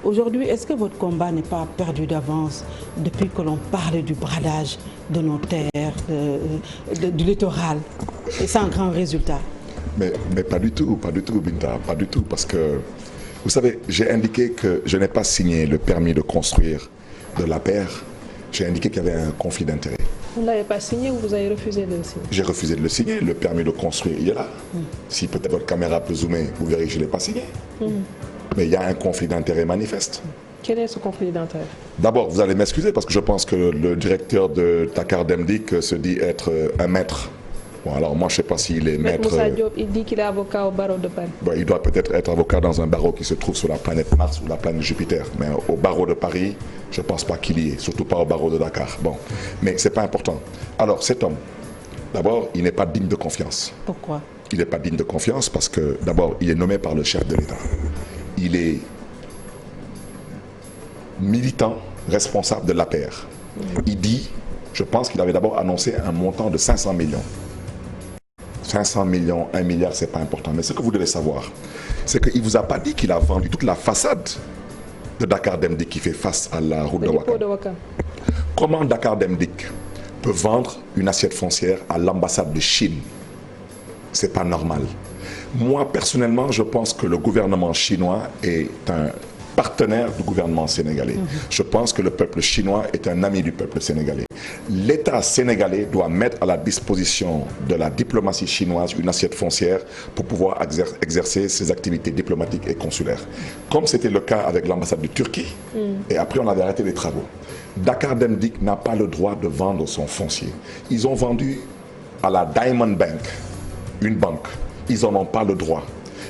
Aujourd'hui, est-ce que votre combat n'est pas perdu d'avance depuis que l'on parle du bradage de nos terres, du littoral, et sans grand résultat? Mais pas du tout, Binta, pas du tout, parce que, vous savez, j'ai indiqué que je n'ai pas signé le permis de construire de l'APR. J'ai indiqué qu'il y avait un conflit d'intérêts. Vous ne l'avez pas signé ou vous avez refusé de le signer? J'ai refusé de le signer, le permis de construire, il est là. Si peut-être votre caméra peut zoomer, vous verrez que je ne l'ai pas signé. Mais il y a un conflit d'intérêts manifeste. Quel est ce conflit d'intérêts? D'abord, vous allez m'excuser parce que je pense que le directeur de Dakar Demdik se dit être un maître. Bon, alors moi, je ne sais pas s'il est maître... Moussa Diop, il dit qu'il est avocat au barreau de Paris. Bon, il doit peut-être être avocat dans un barreau qui se trouve sur la planète Mars ou la planète Jupiter. Mais au barreau de Paris, je ne pense pas qu'il y est, surtout pas au barreau de Dakar. Bon, mais ce n'est pas important. Alors, cet homme, d'abord, il n'est pas digne de confiance. Pourquoi? Il n'est pas digne de confiance parce que, d'abord, il est nommé par le chef de l'État. Il est militant, responsable de l'APR. Il dit, je pense qu'il avait d'abord annoncé un montant de 500 millions. 500 millions, 1 milliard, ce n'est pas important. Mais ce que vous devez savoir, c'est qu'il ne vous a pas dit qu'il a vendu toute la façade de Dakar Demdik qui fait face à la route de Ouakam. Comment Dakar Demdik peut vendre une assiette foncière à l'ambassade de Chine? Ce n'est pas normal. Moi, personnellement, je pense que le gouvernement chinois est un partenaire du gouvernement sénégalais. Je pense que le peuple chinois est un ami du peuple sénégalais. L'État sénégalais doit mettre à la disposition de la diplomatie chinoise une assiette foncière pour pouvoir exercer ses activités diplomatiques et consulaires. Comme c'était le cas avec l'ambassade de Turquie, et après on avait arrêté les travaux. Dakar Demdik n'a pas le droit de vendre son foncier. Ils ont vendu à la Diamond Bank, une banque. Ils n'en ont pas le droit.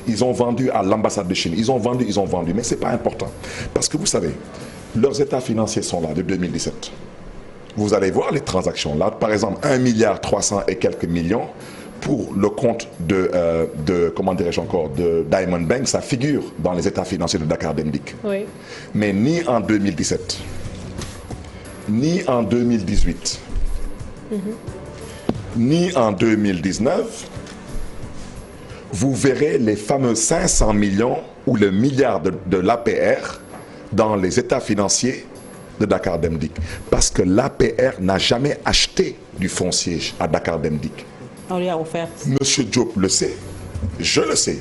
Ils ont vendu à l'ambassade de Chine. Ils ont vendu, mais ce n'est pas important. Parce que vous savez, leurs états financiers sont là de 2017. Vous allez voir les transactions là. Par exemple, 1 milliard 300 et quelques millions pour le compte comment dirais-je encore, de Diamond Bank, ça figure dans les états financiers de Dakar Demdik. Oui. Mais ni en 2017, ni en 2018, ni en 2019, vous verrez les fameux 500 millions ou le milliard de l'APR dans les états financiers de Dakar Demdik. Parce que l'APR n'a jamais acheté du foncier à Dakar Demdik. On lui a offert. Monsieur Diop le sait, je le sais.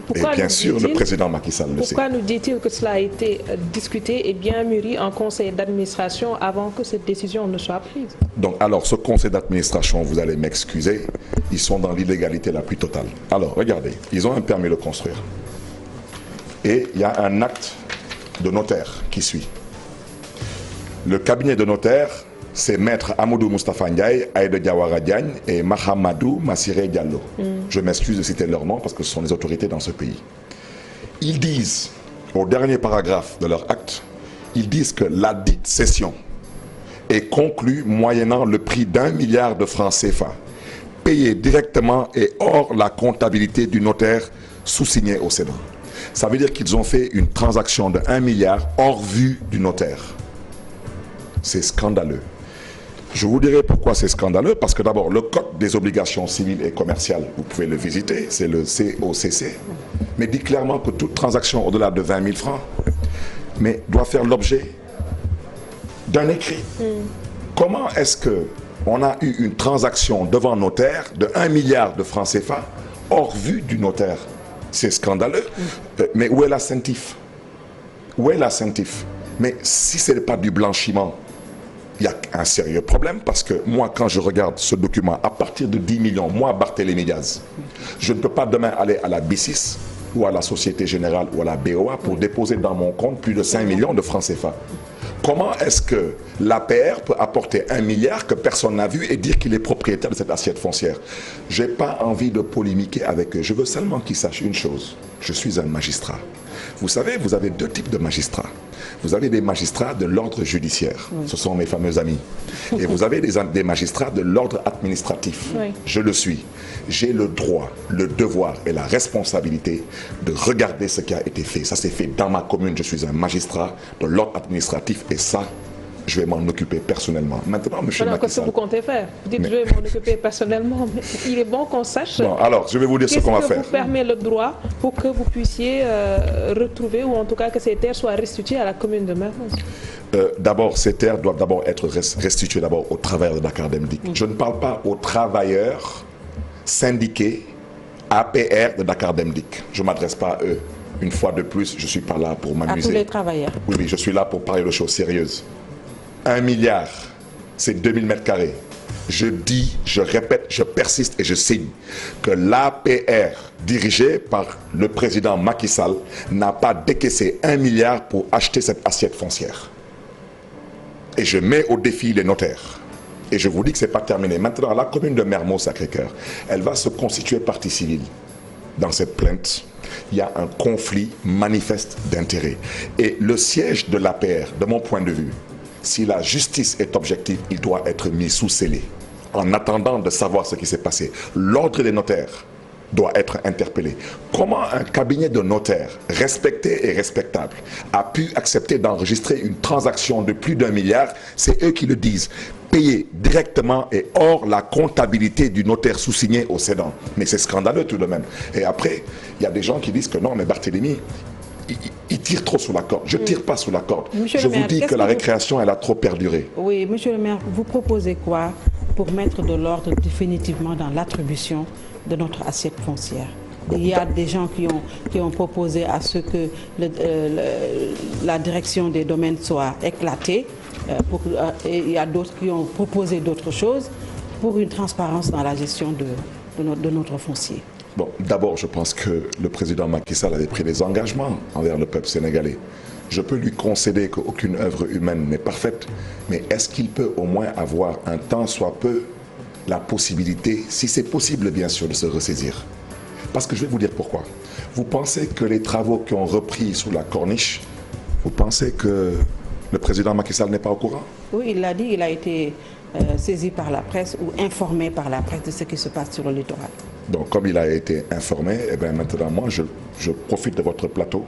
Pourquoi et bien sûr, le président Macky Sall le sait. Pourquoi nous dit-il que cela a été discuté et bien mûri en conseil d'administration avant que cette décision ne soit prise? Donc, alors, ce conseil d'administration, vous allez m'excuser, ils sont dans l'illégalité la plus totale. Alors, regardez, ils ont un permis de construire. Et il y a un acte de notaire qui suit. Le cabinet de notaire, c'est Maître Amadou Moustapha Ndiaye, Aïda Diawara Diagne et Mahamadou Massiré Diallo. Je m'excuse de citer leur nom parce que ce sont les autorités dans ce pays. Ils disent, au dernier paragraphe de leur acte, ils disent que la dite cession est conclue moyennant le prix d'1 milliard de francs CFA, payé directement et hors la comptabilité du notaire sous-signé au cédant. Ça veut dire qu'ils ont fait une transaction de 1 milliard hors vue du notaire. C'est scandaleux. Je vous dirai pourquoi c'est scandaleux, parce que d'abord, le Code des obligations civiles et commerciales, vous pouvez le visiter, c'est le COCC, mais dit clairement que toute transaction au-delà de 20 000 francs doit faire l'objet d'un écrit. Comment est-ce qu'on a eu une transaction devant notaire de 1 milliard de francs CFA hors vue du notaire? C'est scandaleux. Mais où est l'incentif? Où est l'incentif? Mais si ce n'est pas du blanchiment, il y a un sérieux problème, parce que moi, quand je regarde ce document, à partir de 10 millions, moi, Barthélémy Diaz, je ne peux pas demain aller à la B6 ou à la Société Générale ou à la BOA pour déposer dans mon compte plus de 5 millions de francs CFA. Comment est-ce que l'APR peut apporter 1 milliard que personne n'a vu et dire qu'il est propriétaire de cette assiette foncière? Je n'ai pas envie de polémiquer avec eux. Je veux seulement qu'ils sachent une chose. Je suis un magistrat. Vous savez, vous avez deux types de magistrats. Vous avez des magistrats de l'ordre judiciaire. Ce sont mes fameux amis. Et vous avez des magistrats de l'ordre administratif. Je le suis. J'ai le droit, le devoir et la responsabilité de regarder ce qui a été fait. Ça s'est fait dans ma commune. Je suis un magistrat de l'ordre administratif et ça, je vais m'en occuper personnellement. Maintenant, M. Macky Sall... Qu'est-ce que vous comptez faire? Vous dites, je vais m'en occuper personnellement, mais il est bon qu'on sache... Bon, alors, je vais vous dire ce qu'on va faire. Qu'est-ce que vous permet le droit pour que vous puissiez retrouver, ou en tout cas que ces terres soient restituées à la commune de Mermoz? D'abord, ces terres doivent d'abord être restituées d'abord aux travailleurs de Dakar Dem Dikk. Je ne parle pas aux travailleurs syndiqués APR de Dakar Dem Dikk. Je ne m'adresse pas à eux. Une fois de plus, je ne suis pas là pour m'amuser. À tous les travailleurs. Oui, oui, je suis là pour parler de choses sérieuses. 1 milliard, c'est 2000 mètres carrés. Je dis, je répète, je persiste et je signe que l'APR, dirigée par le président Macky Sall, n'a pas décaissé 1 milliard pour acheter cette assiette foncière. Et je mets au défi les notaires. Et je vous dis que ce n'est pas terminé. Maintenant, la commune de Mermoz-Sacré-Cœur, elle va se constituer partie civile. Dans cette plainte, il y a un conflit manifeste d'intérêts. Et le siège de l'APR, de mon point de vue, si la justice est objective, il doit être mis sous scellé. En attendant de savoir ce qui s'est passé, l'ordre des notaires doit être interpellé. Comment un cabinet de notaires respecté et respectable a pu accepter d'enregistrer une transaction de plus d'1 milliard? C'est eux qui le disent. Payé directement et hors la comptabilité du notaire sous-signé au cédant. Mais c'est scandaleux tout de même. Et après, il y a des gens qui disent que non, mais Barthélémy, il tire trop sous la corde. Je ne tire pas sous la corde. Je vous dis que la récréation, elle a trop perduré. Oui, monsieur le maire, vous proposez quoi pour mettre de l'ordre définitivement dans l'attribution de notre assiette foncière? Il y a des gens qui ont proposé à ce que la direction des domaines soit éclatée. Et il y a d'autres qui ont proposé d'autres choses pour une transparence dans la gestion de notre foncier. Bon, d'abord, je pense que le président Macky Sall avait pris des engagements envers le peuple sénégalais. Je peux lui concéder qu'aucune œuvre humaine n'est parfaite, mais est-ce qu'il peut au moins avoir un tant soit peu la possibilité, si c'est possible bien sûr, de se ressaisir? Parce que je vais vous dire pourquoi. Vous pensez que les travaux qui ont repris sous la corniche, vous pensez que le président Macky Sall n'est pas au courant? Oui, il l'a dit, il a été saisi par la presse ou informé par la presse de ce qui se passe sur le littoral. Donc comme il a été informé, eh bien maintenant moi je profite de votre plateau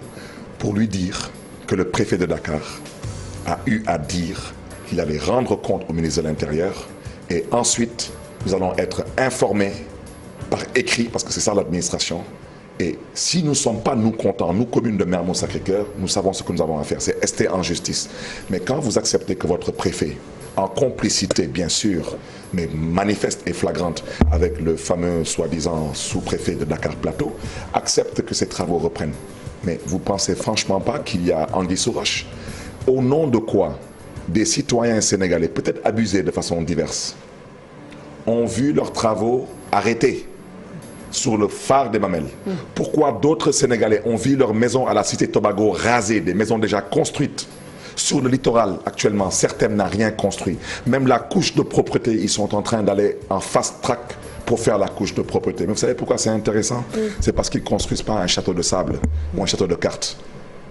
pour lui dire que le préfet de Dakar a eu à dire qu'il allait rendre compte au ministre de l'Intérieur et ensuite nous allons être informés par écrit, parce que c'est ça l'administration. Et si nous ne sommes pas nous contents, nous communes de Mermoz-Sacré-Cœur, nous savons ce que nous avons à faire, c'est rester en justice. Mais quand vous acceptez que votre préfet, en complicité bien sûr, mais manifeste et flagrante avec le fameux soi-disant sous-préfet de Dakar Plateau, accepte que ces travaux reprennent. Mais vous ne pensez franchement pas qu'il y a anguille sous roche? Au nom de quoi des citoyens sénégalais, peut-être abusés de façon diverse, ont vu leurs travaux arrêtés sur le phare des Mamelles? Pourquoi d'autres Sénégalais ont vu leurs maisons à la cité Tobago rasées, des maisons déjà construites? Sur le littoral, actuellement, certaines n'ont rien construit. Même la couche de propreté, ils sont en train d'aller en fast track pour faire la couche de propreté. Mais vous savez pourquoi c'est intéressant? C'est parce qu'ils ne construisent pas un château de sable ou un château de cartes.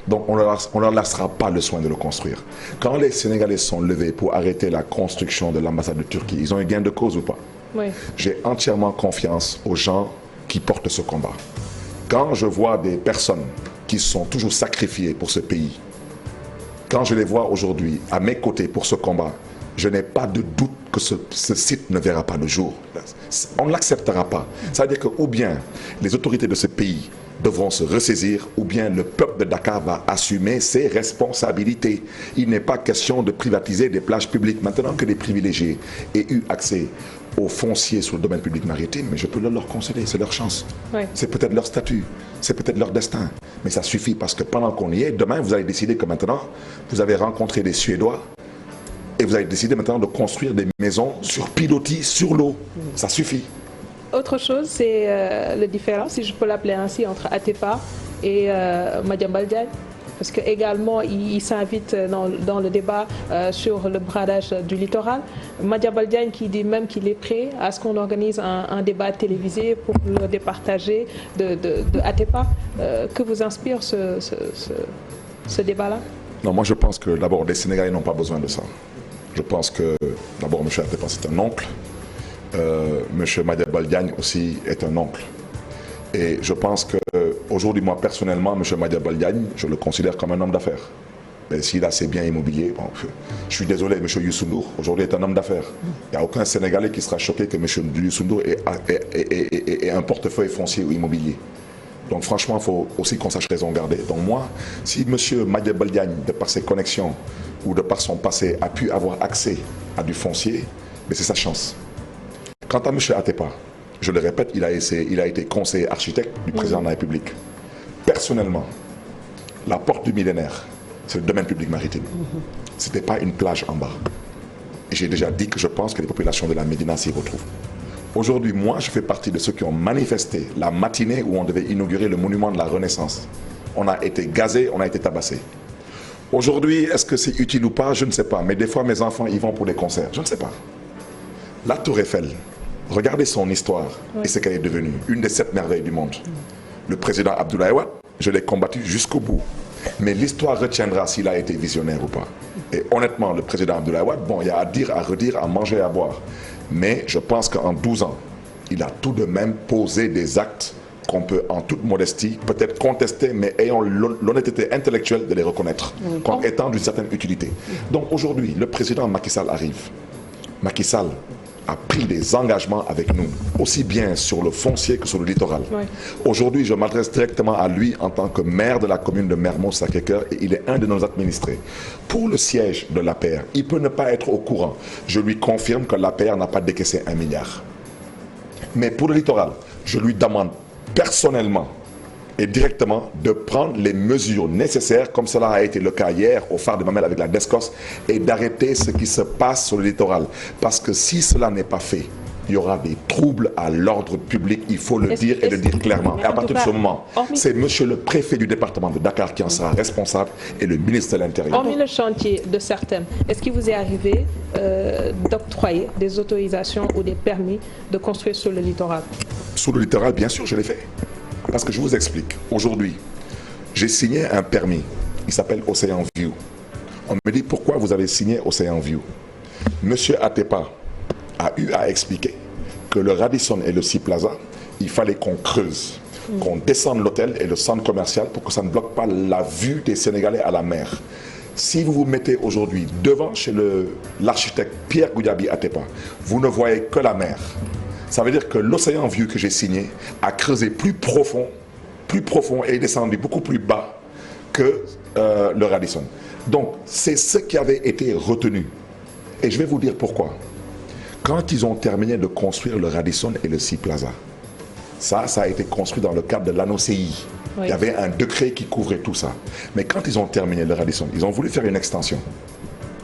Donc on ne leur laissera pas le soin de le construire. Quand les Sénégalais sont levés pour arrêter la construction de l'ambassade de Turquie, ils ont eu gain de cause ou pas? Oui. J'ai entièrement confiance aux gens qui portent ce combat. Quand je vois des personnes qui sont toujours sacrifiées pour ce pays, quand je les vois aujourd'hui à mes côtés pour ce combat, je n'ai pas de doute que ce site ne verra pas le jour. On ne l'acceptera pas. Ça veut dire que ou bien les autorités de ce pays devront se ressaisir, ou bien le peuple de Dakar va assumer ses responsabilités. Il n'est pas question de privatiser des plages publiques. Maintenant que les privilégiés aient eu accès aux fonciers sur le domaine public maritime, mais je peux leur concéder, c'est leur chance. Oui. C'est peut-être leur statut, c'est peut-être leur destin. Mais ça suffit parce que pendant qu'on y est, demain vous allez décider que maintenant, vous avez rencontré des Suédois et vous avez décidé maintenant de construire des maisons sur pilotis, sur l'eau. Ça suffit. Autre chose, c'est le différent, si je peux l'appeler ainsi, entre Atepa et Madiambal Diagne. Parce qu'également, il s'invite dans le débat sur le bradage du littoral. Madiambal Diagne qui dit même qu'il est prêt à ce qu'on organise un débat télévisé pour le départager de Atepa. Que vous inspire ce débat-là? Non, moi je pense que d'abord, les Sénégalais n'ont pas besoin de ça. Je pense que d'abord, M. Atepa, c'est un oncle. M. Madiambal Diagne aussi est un oncle. Et je pense qu'aujourd'hui, moi personnellement, M. Madiambal Diagne, je le considère comme un homme d'affaires. Mais s'il a ses biens immobiliers, bon, je suis désolé, M. Youssou N'Dour, aujourd'hui est un homme d'affaires. Il n'y a aucun Sénégalais qui sera choqué que M. Youssou N'Dour ait un portefeuille foncier ou immobilier. Donc franchement, il faut aussi qu'on sache raison garder. Donc moi, si M. Madiambal Diagne, de par ses connexions ou de par son passé, a pu avoir accès à du foncier, mais c'est sa chance. Quant à M. Atepa, je le répète, il a été conseiller architecte du président de la République. Personnellement, la porte du millénaire, c'est le domaine public maritime. Ce n'était pas une plage en bas. Et j'ai déjà dit que je pense que les populations de la Médina s'y retrouvent. Aujourd'hui, moi, je fais partie de ceux qui ont manifesté la matinée où on devait inaugurer le monument de la Renaissance. On a été gazés, on a été tabassés. Aujourd'hui, est-ce que c'est utile ou pas? Je ne sais pas. Mais des fois, mes enfants y vont pour des concerts. Je ne sais pas. La Tour Eiffel, regardez son histoire et ce qu'elle est devenue. Une des 7 merveilles du monde. Le président Abdoulaye Wade, je l'ai combattu jusqu'au bout. Mais l'histoire retiendra s'il a été visionnaire ou pas. Et honnêtement, le président Abdoulaye Wade, bon, il y a à dire, à redire, à manger, à boire. Mais je pense qu'en 12 ans, il a tout de même posé des actes qu'on peut, en toute modestie, peut-être contester, mais ayant l'honnêteté intellectuelle de les reconnaître comme étant d'une certaine utilité. Donc aujourd'hui, le président Macky Sall arrive. Macky Sall a pris des engagements avec nous, aussi bien sur le foncier que sur le littoral. Aujourd'hui, je m'adresse directement à lui en tant que maire de la commune de Mermoz-Sacré-Cœur et il est un de nos administrés. Pour le siège de l'APR, il peut ne pas être au courant. Je lui confirme que l'APR n'a pas décaissé 1 milliard. Mais pour le littoral, je lui demande personnellement et directement de prendre les mesures nécessaires, comme cela a été le cas hier au phare de Mamel avec la DESCOS, et d'arrêter ce qui se passe sur le littoral. Parce que si cela n'est pas fait, il y aura des troubles à l'ordre public, il faut le dire et le dire clairement. Et à partir de ce moment, c'est monsieur le préfet du département de Dakar qui en sera responsable et le ministre de l'Intérieur. Hormis le chantier de certains, est-ce qu'il vous est arrivé d'octroyer des autorisations ou des permis de construire sur le littoral? Sur le littoral, bien sûr, je l'ai fait. Parce que je vous explique, aujourd'hui, j'ai signé un permis, il s'appelle Ocean View. On me dit pourquoi vous avez signé Ocean View. Monsieur Atepa a eu à expliquer que le Radisson et le Sea Plaza, il fallait qu'on creuse, qu'on descende l'hôtel et le centre commercial pour que ça ne bloque pas la vue des Sénégalais à la mer. Si vous vous mettez aujourd'hui devant chez l'architecte Pierre Goudiaby Atepa, vous ne voyez que la mer. Ça veut dire que l'Ocean View que j'ai signé a creusé plus profond et est descendu beaucoup plus bas que le Radisson. Donc, c'est ce qui avait été retenu. Et je vais vous dire pourquoi. Quand ils ont terminé de construire le Radisson et le Sea Plaza, ça a été construit dans le cadre de l'ANOCI. Il y avait un décret qui couvrait tout ça. Mais quand ils ont terminé le Radisson, ils ont voulu faire une extension.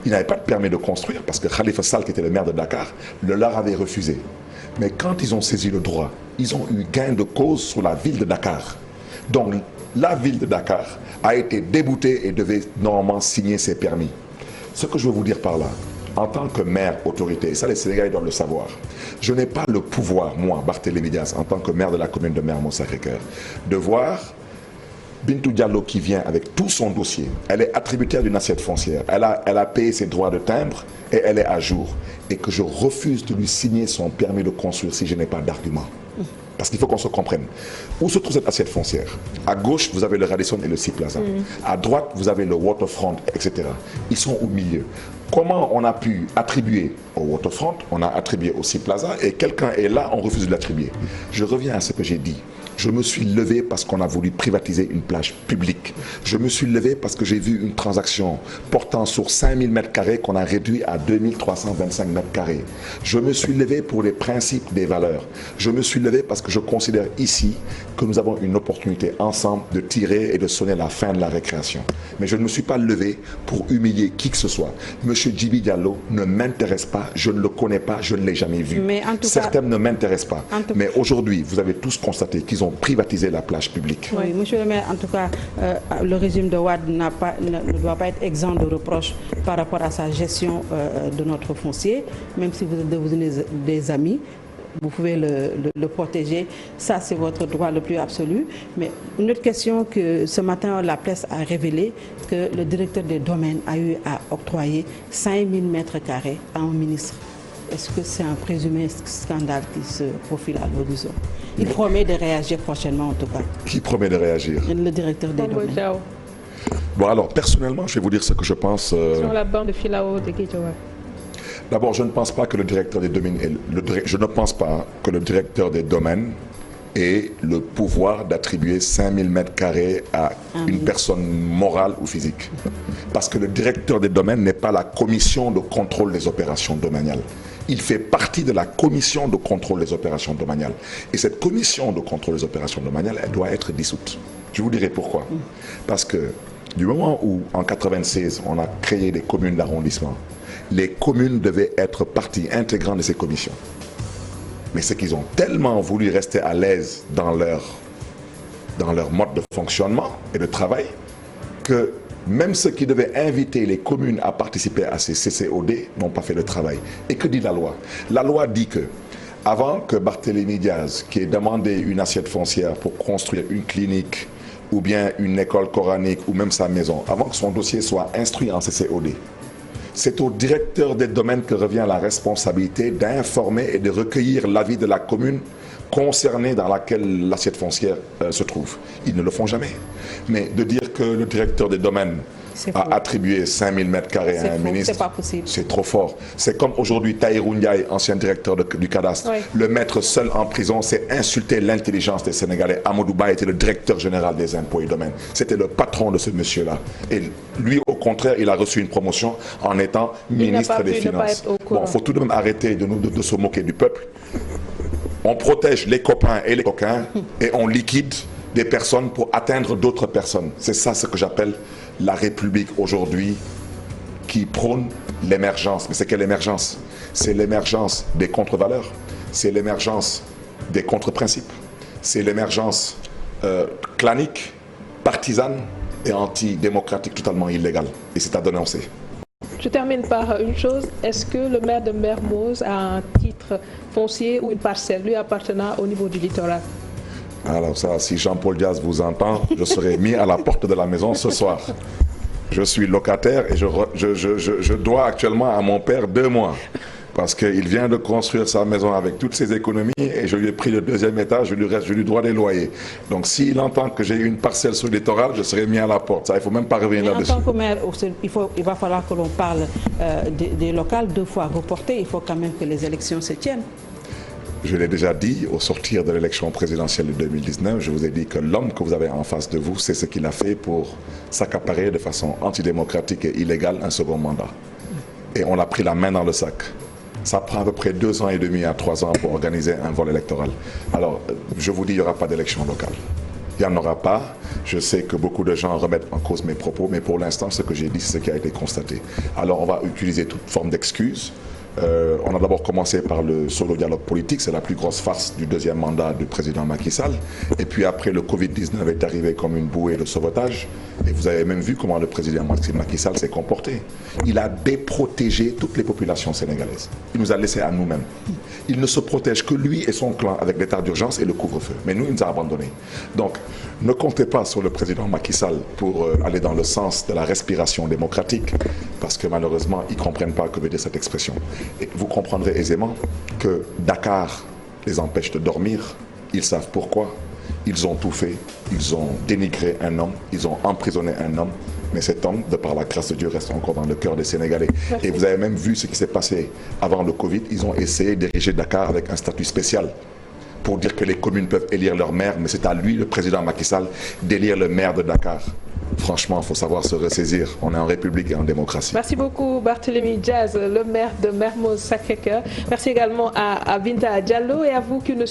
Ils n'avaient pas de permis de construire parce que Khalifa Sall, qui était le maire de Dakar, le leur avait refusé. Mais quand ils ont saisi le droit, ils ont eu gain de cause sur la ville de Dakar. Donc, la ville de Dakar a été déboutée et devait normalement signer ses permis. Ce que je veux vous dire par là, en tant que maire autorité, et ça les Sénégalais doivent le savoir, je n'ai pas le pouvoir, moi, Barthélémy Dias, en tant que maire de la commune de Mermoz-Sacré-Cœur, de voir Bintou Diallo qui vient avec tout son dossier. Elle est attributaire d'une assiette foncière. Elle a payé ses droits de timbre et elle est à jour. Et que je refuse de lui signer son permis de construire si je n'ai pas d'argument. Parce qu'il faut qu'on se comprenne. Où se trouve cette assiette foncière? À gauche, vous avez le Radisson et le Sea Plaza. À droite, vous avez le Waterfront, etc. Ils sont au milieu. Comment on a pu attribuer au Waterfront, on a attribué au Sea Plaza, et quelqu'un est là, on refuse de l'attribuer? Je reviens à ce que j'ai dit. Je me suis levé parce qu'on a voulu privatiser une plage publique. Je me suis levé parce que j'ai vu une transaction portant sur 5000 m² qu'on a réduit à 2325 m². Je me suis levé pour les principes des valeurs. Je me suis levé parce que je considère ici que nous avons une opportunité ensemble de tirer et de sonner la fin de la récréation. Mais je ne me suis pas levé pour humilier qui que ce soit. Monsieur Djibi Diallo ne m'intéresse pas, je ne le connais pas, je ne l'ai jamais vu. Mais en tout Certains cas, ne m'intéressent pas. Mais aujourd'hui, vous avez tous constaté qu'ils ont privatiser la plage publique. Oui, monsieur le maire, en tout cas, le régime de Wade ne doit pas être exempt de reproches par rapport à sa gestion de notre foncier, même si vous êtes devenus des amis. Vous pouvez le protéger, ça c'est votre droit le plus absolu. Mais une autre question que ce matin la presse a révélé, que le directeur des domaines a eu à octroyer 5000 m² à un ministre. Est-ce que c'est un présumé scandale qui se profile à l'horizon? Il promet de réagir prochainement en tout cas. Qui promet de réagir? Le directeur des domaines. Bon, alors, personnellement, je vais vous dire ce que je pense. Sur la bande de Filao de Guédiawaye. D'abord, je ne pense pas que le directeur des domaines, je ne pense pas que le directeur des domaines ait le pouvoir d'attribuer 5000 mètres carrés à une personne morale ou physique. Parce que le directeur des domaines n'est pas la commission de contrôle des opérations domaniales. Il fait partie de la commission de contrôle des opérations domaniales. Et cette commission de contrôle des opérations domaniales, elle doit être dissoute. Je vous dirai pourquoi. Parce que du moment où, en 1996, on a créé des communes d'arrondissement, les communes devaient être partie intégrante de ces commissions. Mais c'est qu'ils ont tellement voulu rester à l'aise dans leur mode de fonctionnement et de travail que même ceux qui devaient inviter les communes à participer à ces CCOD n'ont pas fait le travail. Et que dit la loi? La loi dit que, avant que Barthélémy Diaz, qui ait demandé une assiette foncière pour construire une clinique ou bien une école coranique ou même sa maison, avant que son dossier soit instruit en CCOD, c'est au directeur des domaines que revient la responsabilité d'informer et de recueillir l'avis de la commune concernée dans laquelle l'assiette foncière se trouve. Ils ne le font jamais. Mais de dire que le directeur des domaines a attribué 5000 mètres carrés à un ministre, c'est pas possible. C'est trop fort. C'est comme aujourd'hui Tahirou Ndiaye, ancien directeur du cadastre. Oui. Le mettre seul en prison, c'est insulter l'intelligence des Sénégalais. Amadou Ba était le directeur général des impôts et domaines. C'était le patron de ce monsieur-là. Et lui, au contraire, il a reçu une promotion en étant ministre des Finances. Bon, il faut tout de même arrêter de se moquer du peuple. On protège les copains et les coquins et on liquide des personnes pour atteindre d'autres personnes. C'est ça ce que j'appelle la République aujourd'hui qui prône l'émergence. Mais c'est quelle émergence? C'est l'émergence des contre-valeurs, c'est l'émergence des contre-principes, c'est l'émergence clanique, partisane et antidémocratique, totalement illégale. Et c'est à dénoncer. Je termine par une chose. Est-ce que le maire de Mermoz a un titre foncier ou une parcelle lui appartenant au niveau du littoral? Alors ça, si Jean-Paul Diaz vous entend, je serai mis à la porte de la maison ce soir. Je suis locataire et je dois actuellement à mon père 2 mois. Parce qu'il vient de construire sa maison avec toutes ses économies et je lui ai pris le 2e étage, je lui dois des loyers. Donc s'il entend que j'ai une parcelle sur le littoral, je serai mis à la porte. Ça, il ne faut même pas revenir là-dessus. En tant que maire, il va falloir que l'on parle des locales 2 fois reportées. Il faut quand même que les élections se tiennent. Je l'ai déjà dit au sortir de l'élection présidentielle de 2019, je vous ai dit que l'homme que vous avez en face de vous, c'est ce qu'il a fait pour s'accaparer de façon antidémocratique et illégale un second mandat. Et on a pris la main dans le sac. Ça prend à peu près 2 ans et demi à 3 ans pour organiser un vol électoral. Alors, je vous dis, il n'y aura pas d'élection locale. Il n'y en aura pas. Je sais que beaucoup de gens remettent en cause mes propos, mais pour l'instant, ce que j'ai dit, c'est ce qui a été constaté. Alors, on va utiliser toute forme d'excuses. On a d'abord commencé par le solo dialogue politique, c'est la plus grosse farce du 2e mandat du président Macky Sall. Et puis après, le Covid-19 est arrivé comme une bouée de sauvetage. Et vous avez même vu comment le président Macky Sall s'est comporté. Il a déprotégé toutes les populations sénégalaises. Il nous a laissés à nous-mêmes. Il ne se protège que lui et son clan avec l'état d'urgence et le couvre-feu. Mais nous, il nous a abandonnés. Donc, ne comptez pas sur le président Macky Sall pour aller dans le sens de la respiration démocratique, parce que malheureusement, ils ne comprennent pas que veut dire cette expression. Et vous comprendrez aisément que Dakar les empêche de dormir. Ils savent pourquoi. Ils ont tout fait. Ils ont dénigré un homme. Ils ont emprisonné un homme. Mais cet homme, de par la grâce de Dieu, reste encore dans le cœur des Sénégalais. Merci. Et vous avez même vu ce qui s'est passé avant le Covid. Ils ont essayé d'ériger Dakar avec un statut spécial pour dire que les communes peuvent élire leur maire. Mais c'est à lui, le président Macky Sall, d'élire le maire de Dakar. Franchement, il faut savoir se ressaisir. On est en République et en démocratie. Merci beaucoup Barthélémy Diaz, le maire de Mermoz Sacré-Cœur. Merci également à Binta Diallo et à vous qui nous